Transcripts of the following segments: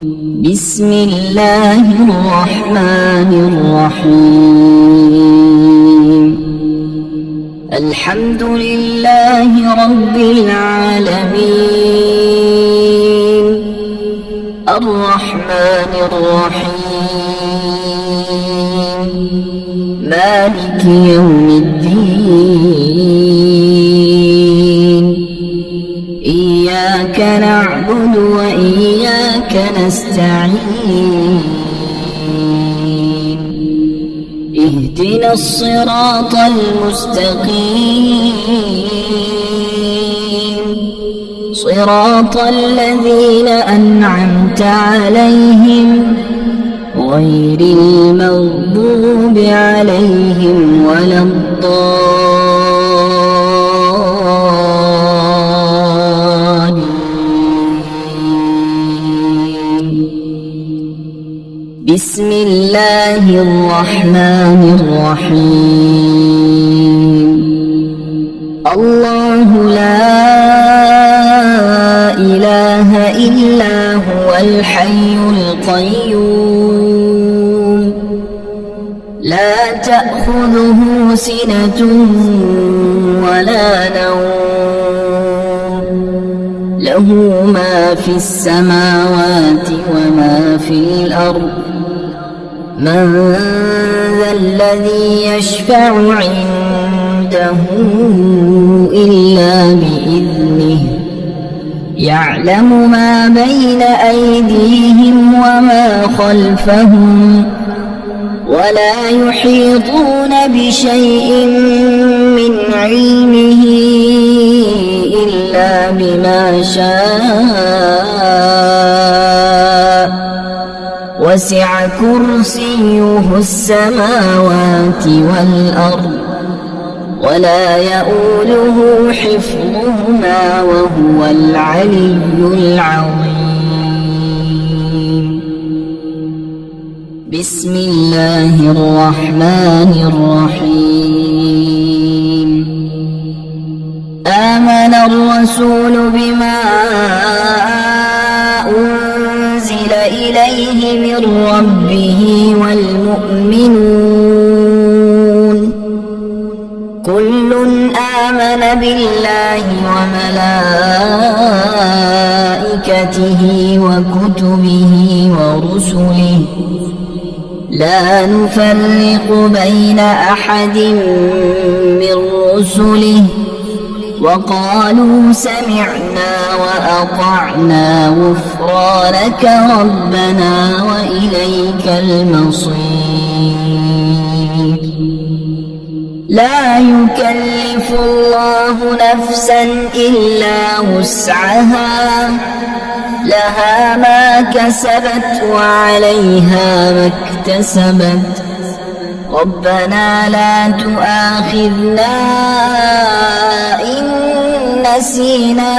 بسم الله الرحمن الرحيم. الحمد لله رب العالمين، الرحمن الرحيم، مالك يوم الدين. إياك نعبد وإياك نستعين. اهدنا الصراط المستقيم، صراط الذين أنعمت عليهم غير المغضوب عليهم ولا الضالين. بسم الله الرحمن الرحيم. الله لا إله إلا هو الحي القيوم، لا تأخذه سنة ولا نوم، له ما في السماوات وما في الأرض. من ذا الذي يشفع عنده إلا بإذنه، يعلم ما بين أيديهم وما خلفهم، ولا يحيطون بشيء من علمه إلا بما شاء، وسع كرسيه السماوات والأرض، ولا يؤوله حفظهما وهو العلي العظيم. بسم الله الرحمن الرحيم. آمن الرسول بما أنزل إليه من ربه والمؤمنون، كل آمن بالله وملائكته وكتبه ورسله، لا نفرق بين أحد من رسله، وقالوا سمعنا وأطعنا غفرانك ربنا وإليك المصير. لا يكلف الله نفسا إلا وسعها، لها ما كسبت وعليها ما اكتسبت. ربنا لا تؤاخذنا إن نسينا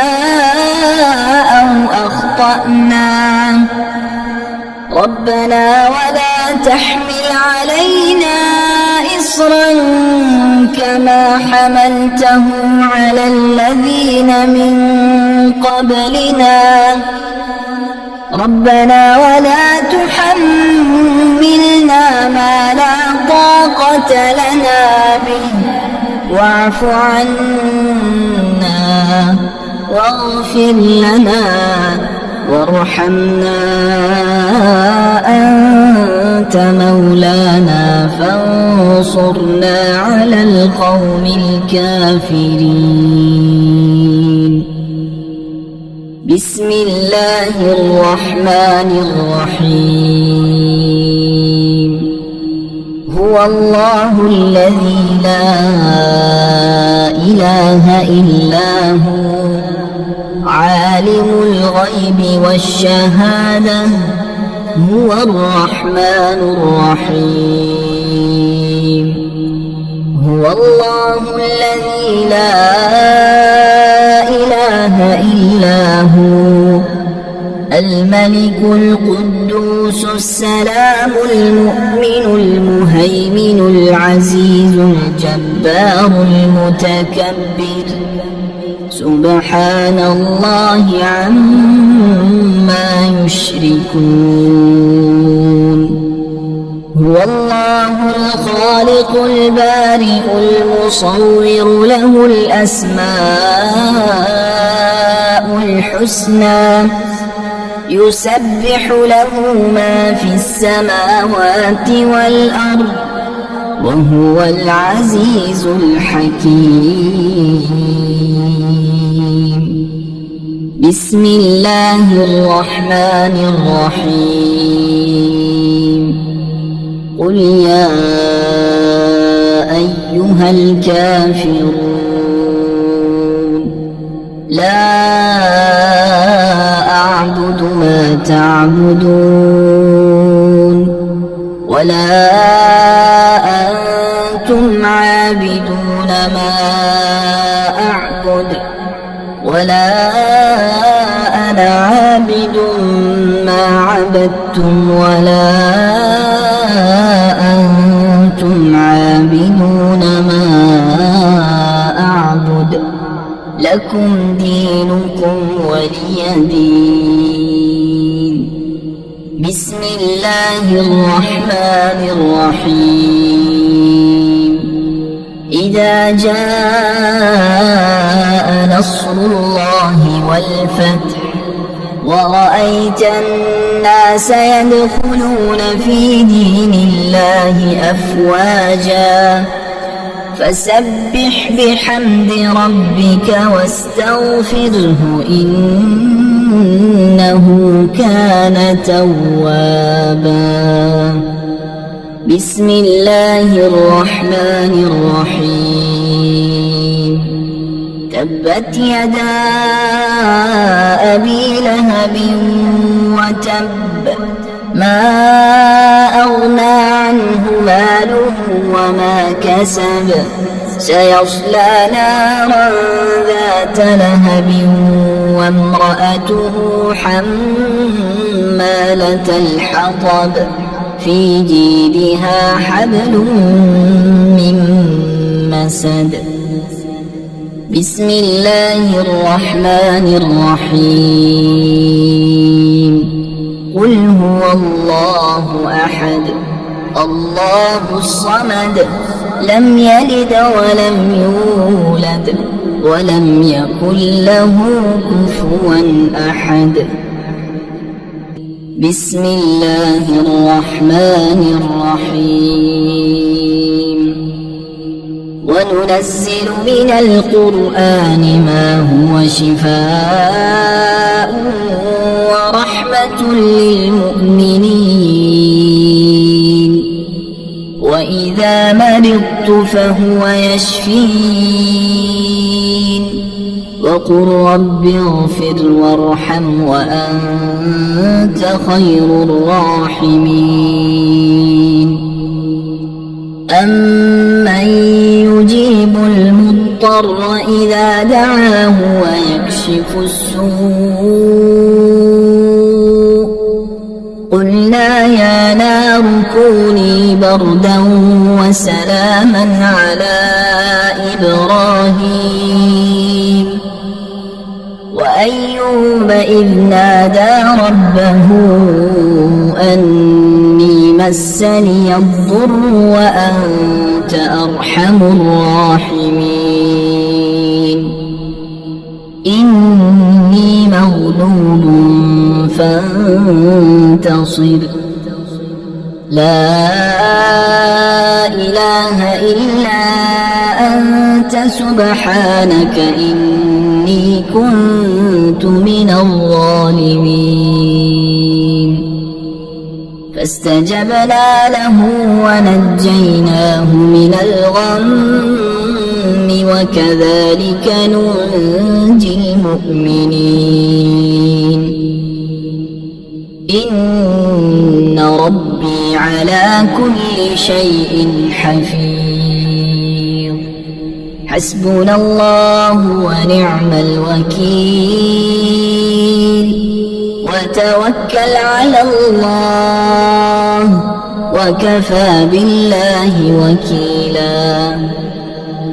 أو أخطأنا، ربنا ولا تحمل علينا إصرا كما حملته على الذين من قبلنا، ربنا ولا تحملنا ما لا طاقة لنا به، واعف عنا واغفر لنا وارحمنا، أنت مولانا فانصرنا على القوم الكافرين. بسم الله الرحمن الرحيم. هو الله الذي لا إله إلا هو، عالم الغيب والشهادة، هو الرحمن الرحيم. هو الله الذي لا إله إلا هو، الملك القدوس السلام المؤمن المهيمن العزيز الجبار المتكبر، سبحان الله عما يشركون هو الله الخالق البارئ المصور له الأسماء الحسنى يسبح له ما في السماوات والأرض وهو العزيز الحكيم بسم الله الرحمن الرحيم قل يا أيها الكافرون لا أعبد ما تعبدون ولا أنتم عابدون ما أعبد ولا أنا عابد ما عبدتم ولا أنتم عابدون ما أعبد لكم دينكم ولي دين بسم الله الرحمن الرحيم إذا جاء نصر الله والفتح ورأيت الناس يدخلون في دين الله أفواجا فسبح بحمد ربك واستغفره إنه كان توابا بسم الله الرحمن الرحيم تبت يدا أبي لهب وتب ما أغنى عنه ماله وما كسب سيصلى نارا ذات لهب وامرأته حمالة الحطب في جيدها حبل من مسد بسم الله الرحمن الرحيم قل هو الله أحد الله الصمد لم يلد ولم يولد ولم يكن له كفوا أحد بسم الله الرحمن الرحيم وننزل من القرآن ما هو شفاء ورحمة للمؤمنين وإذا مرضت فهو يشفين وقل رب اغفر وارحم وأنت خير الراحمين أمن يجيب المضطر إذا دعاه ويكشف السوء قلنا يا نار كوني بردا وسلاما على إبراهيم وأيوب إذ نادى ربه أني مسني الضر وأنت أرحم الراحمين إني مغلوب فانتصر لا إله إلا أنت سبحانك إني كنت من الظالمين فاستجبنا له ونجيناه من الغم وكذلك ننجي المؤمنين إن ربي على كل شيء حفيظ حسبنا الله ونعم الوكيل وتوكل على الله وكفى بالله وكيلا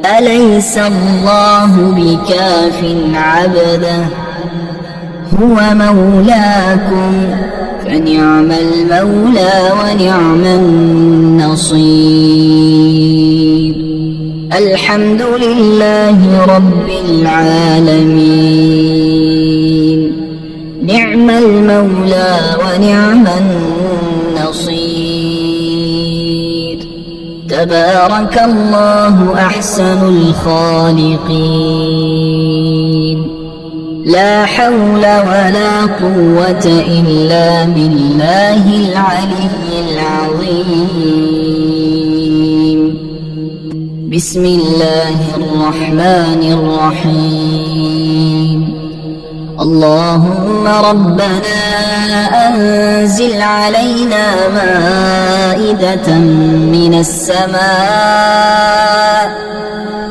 أليس الله بكاف عبده هو مولاكم فنعم المولى ونعم النصير. الحمد لله رب العالمين نعم المولى ونعم النصير. تبارك الله أحسن الخالقين. لا حول ولا قوة إلا بالله العلي العظيم. بسم الله الرحمن الرحيم. اللهم ربنا أنزل علينا مائدة من السماء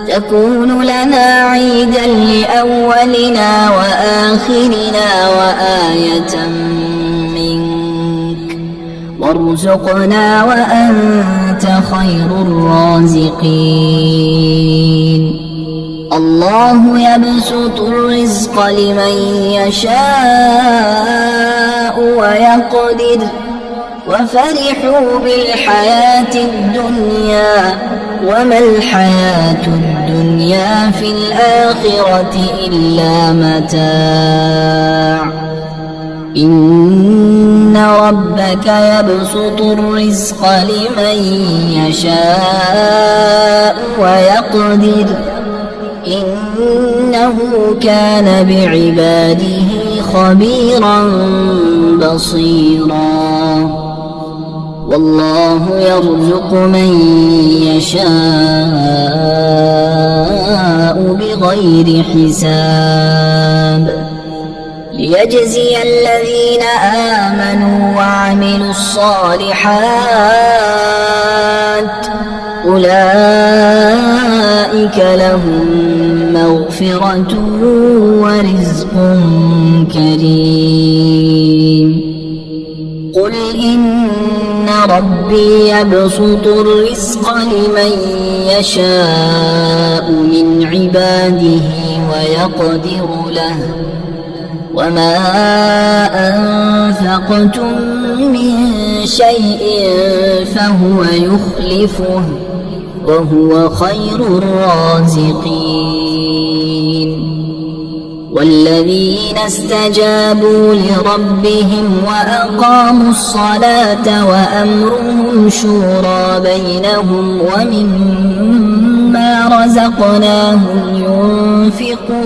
تكون لنا عيدا لأولنا وآخرنا وآية منك وارزقنا وأنت خير الرازقين. الله يبسط الرزق لمن يشاء ويقدر وفرحوا بالحياة الدنيا وما الحياة الدنيا في الآخرة إلا متاع. إن ربك يبسط الرزق لمن يشاء ويقدر إنه كان بعباده خبيرا بصيرا. والله يرزق من يشاء بغير حساب ليجزي الذين آمنوا وعملوا الصالحات أولئك لهم مغفرة ورزق كريم. قل إن ربي يبسط الرزق لمن يشاء من عباده ويقدر له وما أنفقتم من شيء فهو يخلفه وهو خير الرازقين. والذين استجابوا لربهم وأقاموا الصلاة وأمرهم شورى بينهم ومما رزقناهم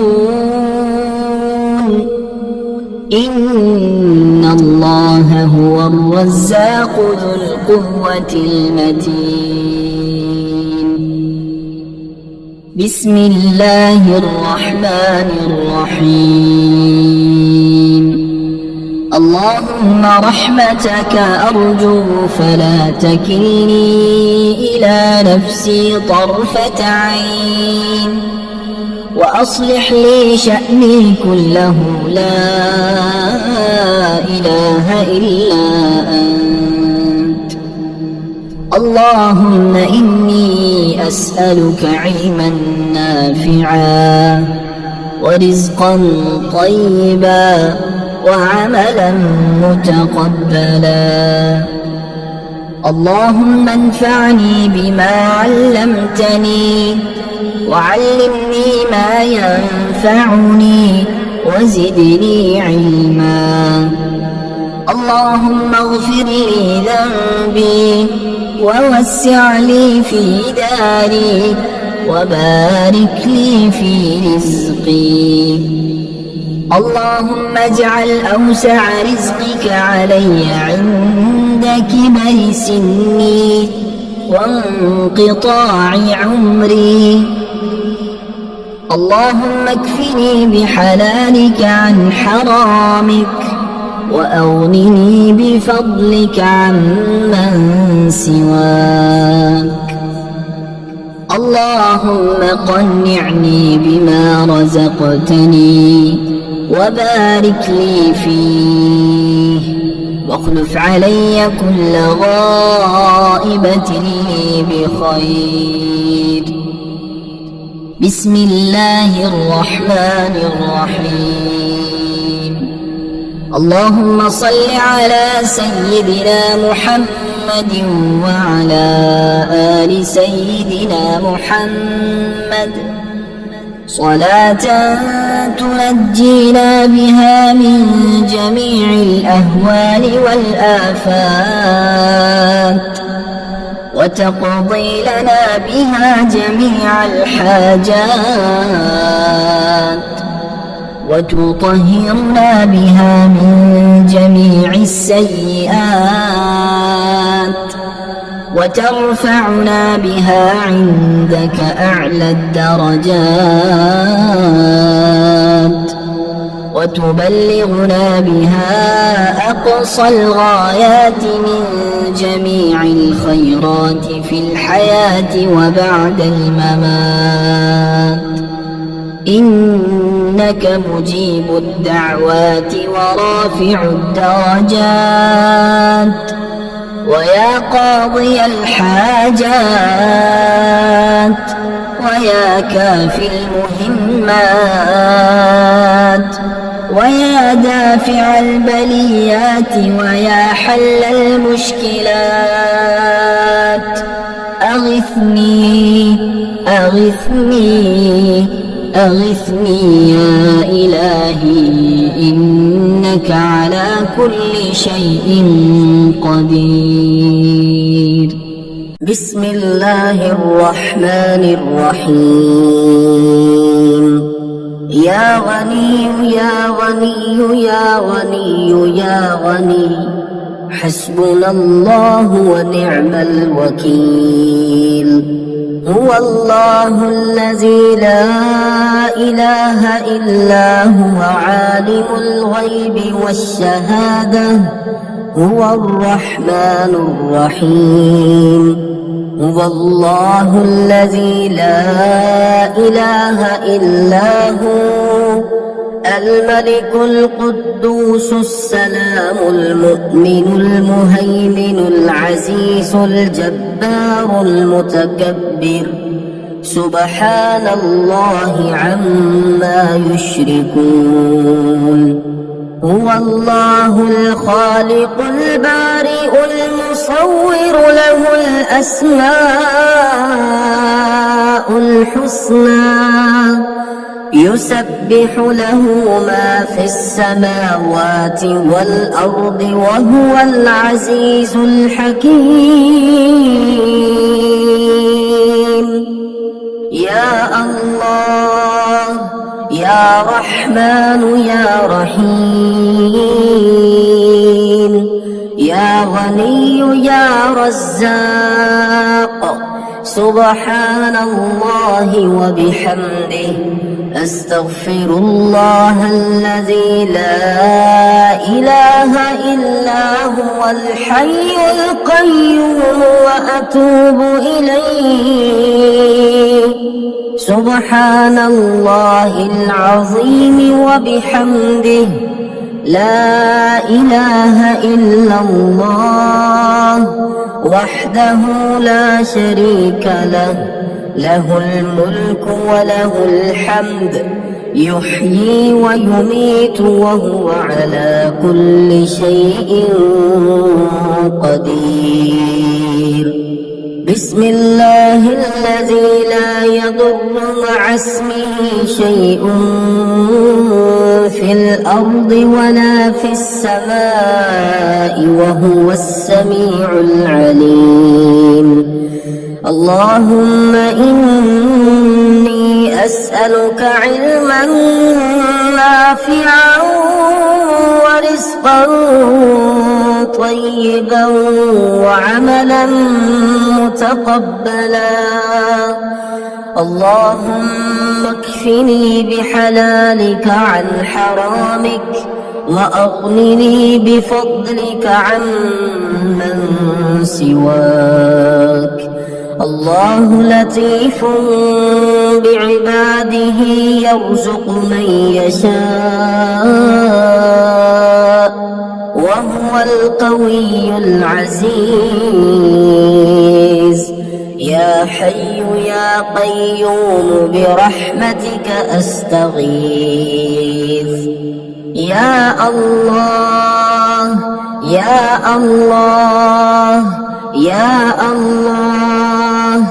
ينفقون. إن الله هو الرزاق ذو القوة المتين. بسم الله الرحمن الرحيم. اللهم رحمتك أرجو فلا تكلني إلى نفسي طرفة عين وأصلح لي شأني كله لا إله إلا أنت. اللهم إني أسألك علما نافعا ورزقا طيبا وعملا متقبلا. اللهم انفعني بما علمتني وعلمني ما ينفعني وزدني علما. اللهم اغفر لي ذنبي ووسع لي في داري وبارك لي في رزقي. اللهم اجعل أوسع رزقك علي عند كبر سني وانقطاع عمري. اللهم اكفني بحلالك عن حرامك وأغنني بفضلك عمن سواك. اللهم قنعني بما رزقتني وبارك لي فيه واخلف علي كل غائبة لي بخير. بسم الله الرحمن الرحيم اللهم صل على سيدنا محمد وعلى آل سيدنا محمد صلاة تنجينا بها من جميع الأهوال والآفات وتقضي لنا بها جميع الحاجات وتطهرنا بها من جميع السيئات وترفعنا بها عندك أعلى الدرجات وتبلغنا بها أقصى الغايات من جميع الخيرات في الحياة وبعد الممات إنك مجيب الدعوات ورافع الدرجات ويا قاضي الحاجات ويا كافي المهمات ويا دافع البليات ويا حل المشكلات أغثني أغثني أغثني يا إلهي إنك على كل شيء قدير بسم الله الرحمن الرحيم يا غني يا غني يا غني يا غني حسبنا الله ونعم الوكيل هو الله الذي لا إله إلا هو عالم الغيب والشهادة هو الرحمن الرحيم هو الله الذي لا إله إلا هو الملك القدوس السلام المؤمن المهيمن العزيز الجبار المتكبر سبحان الله عما يشركون هو الله الخالق البارئ المصور له الأسماء الحسنى يسبح له ما في السماوات والأرض وهو العزيز الحكيم يا الله يا رحمن يا رحيم يا غني يا رزاق سبحان الله وبحمده أستغفر الله الذي لا إله إلا هو الحي القيوم وأتوب إليه سبحان الله العظيم وبحمده لا إله إلا الله وحده لا شريك له له الملك وله الحمد يحيي ويميت وهو على كل شيء قدير بسم الله الذي لا يضر مع اسمه شيء في الأرض ولا في السماء وهو السميع العليم اللهم إني أسألك علما نافعا ورزقا طيبا وعملا متقبلا اللهم اكفني بحلالك عن حرامك وأغنني بفضلك عمن سواك الله لطيف بعباده يرزق من يشاء وهو القوي العزيز العزيز يا حي يا قيوم برحمتك أستغيث يا الله يا الله يا الله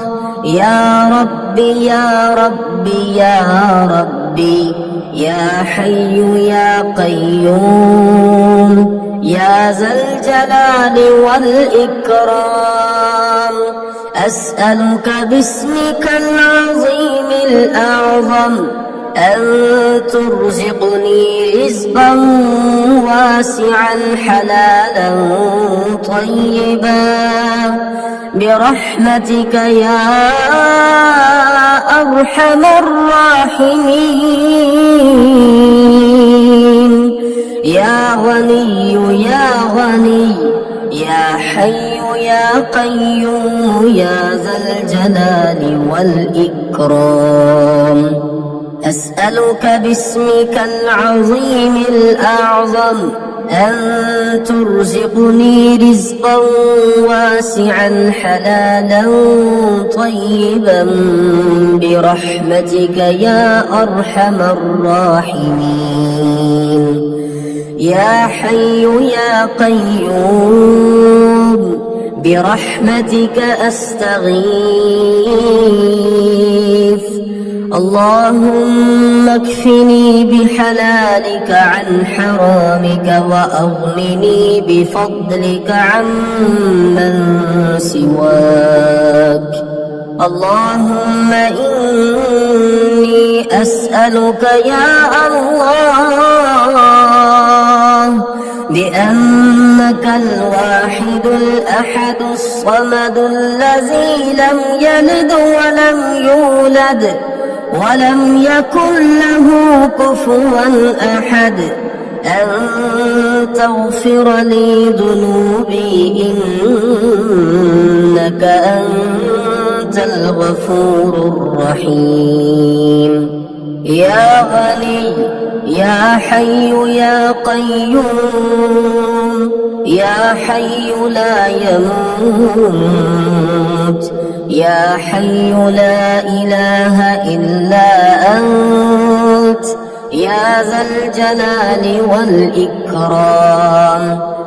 يا ربي يا ربي يا ربي يا حي يا قيوم يا ذا الجلال والإكرام أسألك باسمك العظيم الأعظم أن ترزقني رزقا واسعا حلالا طيبا برحمتك يا أرحم الراحمين يا غني يا غني يا حي يا قيوم يا ذا الجلال والإكرام أسألك باسمك العظيم الأعظم أن ترزقني رزقا واسعا حلالا طيبا برحمتك يا أرحم الراحمين يا حي يا قيوم برحمتك أستغيث اللهم اكفني بحلالك عن حرامك وأغنني بفضلك عمن سواك اللهم إني أسألك يا الله بأنك الواحد الأحد الصمد الذي لم يلد ولم يولد ولم يكن له كفوا أحد أن تغفر لي ذنوبي إنك أنت الغفور الرحيم يا غني يا حي يا قيوم يا حي لا يموت يا حي لا إله إلا أنت يا ذا الجلال والإكرام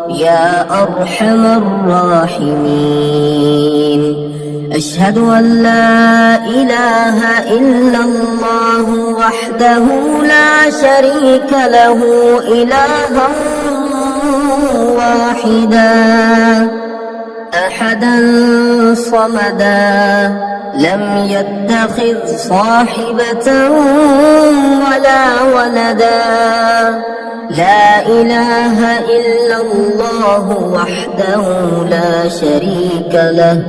يا أرحم الراحمين أشهد أن لا إله إلا الله وحده لا شريك له إلها واحدا أحدا صمدا لم يتخذ صاحبة ولا ولدا لا إله إلا الله وحده لا شريك له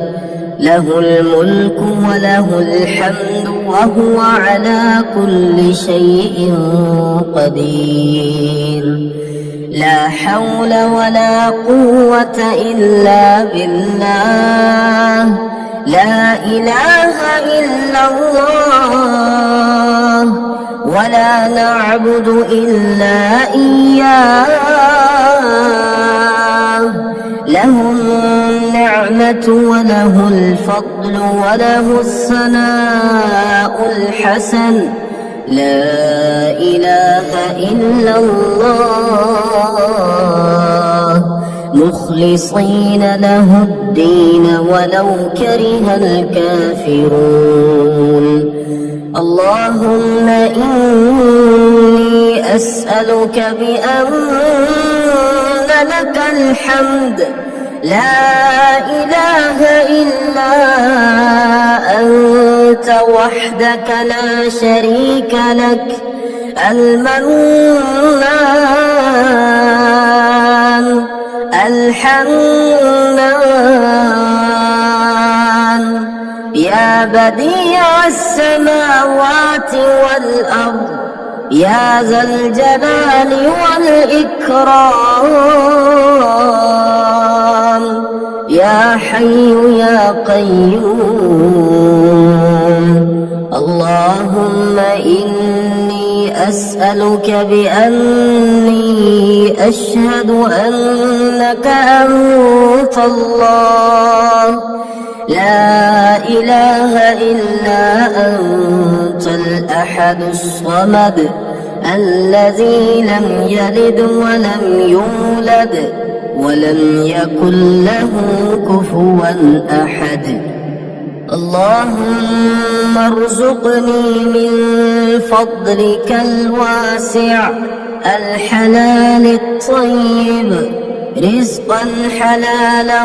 له الملك وله الحمد وهو على كل شيء قدير لا حول ولا قوة إلا بالله لا إله إلا الله ولا نعبد إلا إياه له النعمة وله الفضل وله الثناء الحسن لا إله إلا الله مخلصين له الدين ولو كره الكافرون اللهم إني أسألك بأن لك الحمد لا إله إلا أنت وحدك لا شريك لك المنان الحنان يا بديع السماوات والأرض يا ذا الجلال والإكرام يا حي يا قيوم اللهم إني أسألك بأني أشهد أنك أنت الله لا إله إلا أنت الأحد الصمد الذي لم يلد ولم يولد ولم يكن له كفوا أحد. اللهم ارزقني من فضلك الواسع الحلال الطيب رزقا حلالا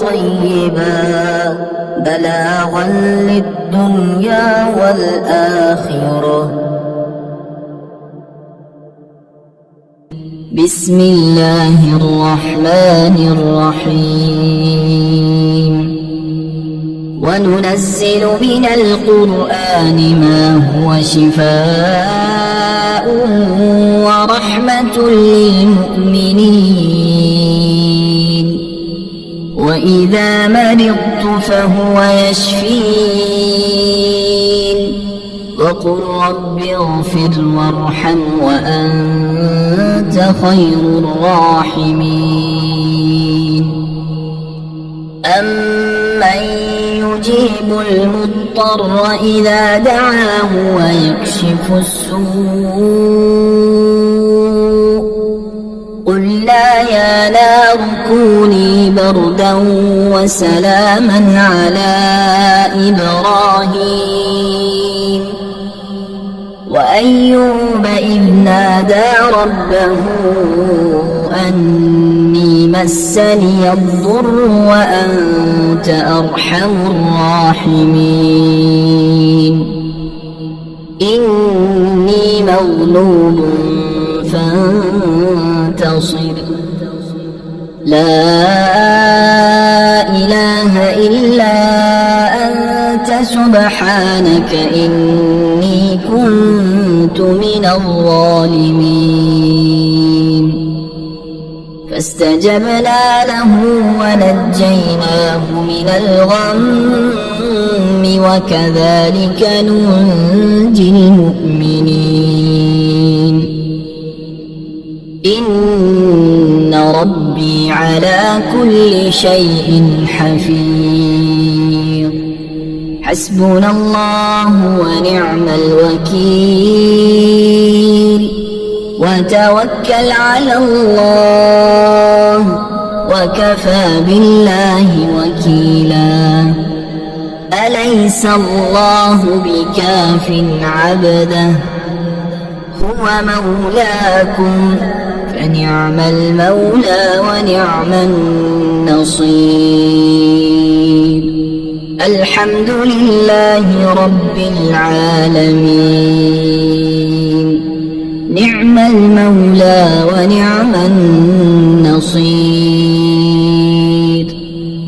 طيبا بلاغا للدنيا والآخرة. بسم الله الرحمن الرحيم. وننزل من القرآن ما هو شفاء ورحمة للمؤمنين وإذا مرضت فهو يشفين وقل رب اغفر وارحم وأنت خير الراحمين. أمن يجيب المضطر إذا دعاه ويكشف السوء قلنا يا نار كوني بردا وسلاما على إبراهيم وأيوب إذ نادى ربه أني مسني الضر وأنت أرحم الراحمين. إني مغلوب فانتصر. لا إله إلا أنت سبحانك إني كنت من الظالمين. فاستجبنا له ونجيناه من الغم وكذلك ننجي المؤمنين. إن ربي على كل شيء حفيظ. حسبنا الله ونعم الوكيل. وتوكل على الله وكفى بالله وكيلا. أليس الله بكاف عبده هو مولاكم فنعم المولى ونعم النصير. الحمد لله رب العالمين. نعم المولى ونعم النصير.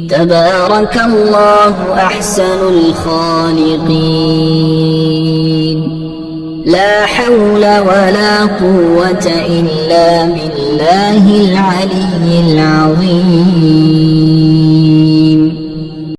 تبارك الله أحسن الخالقين. لا حول ولا قوة إلا بالله العلي العظيم.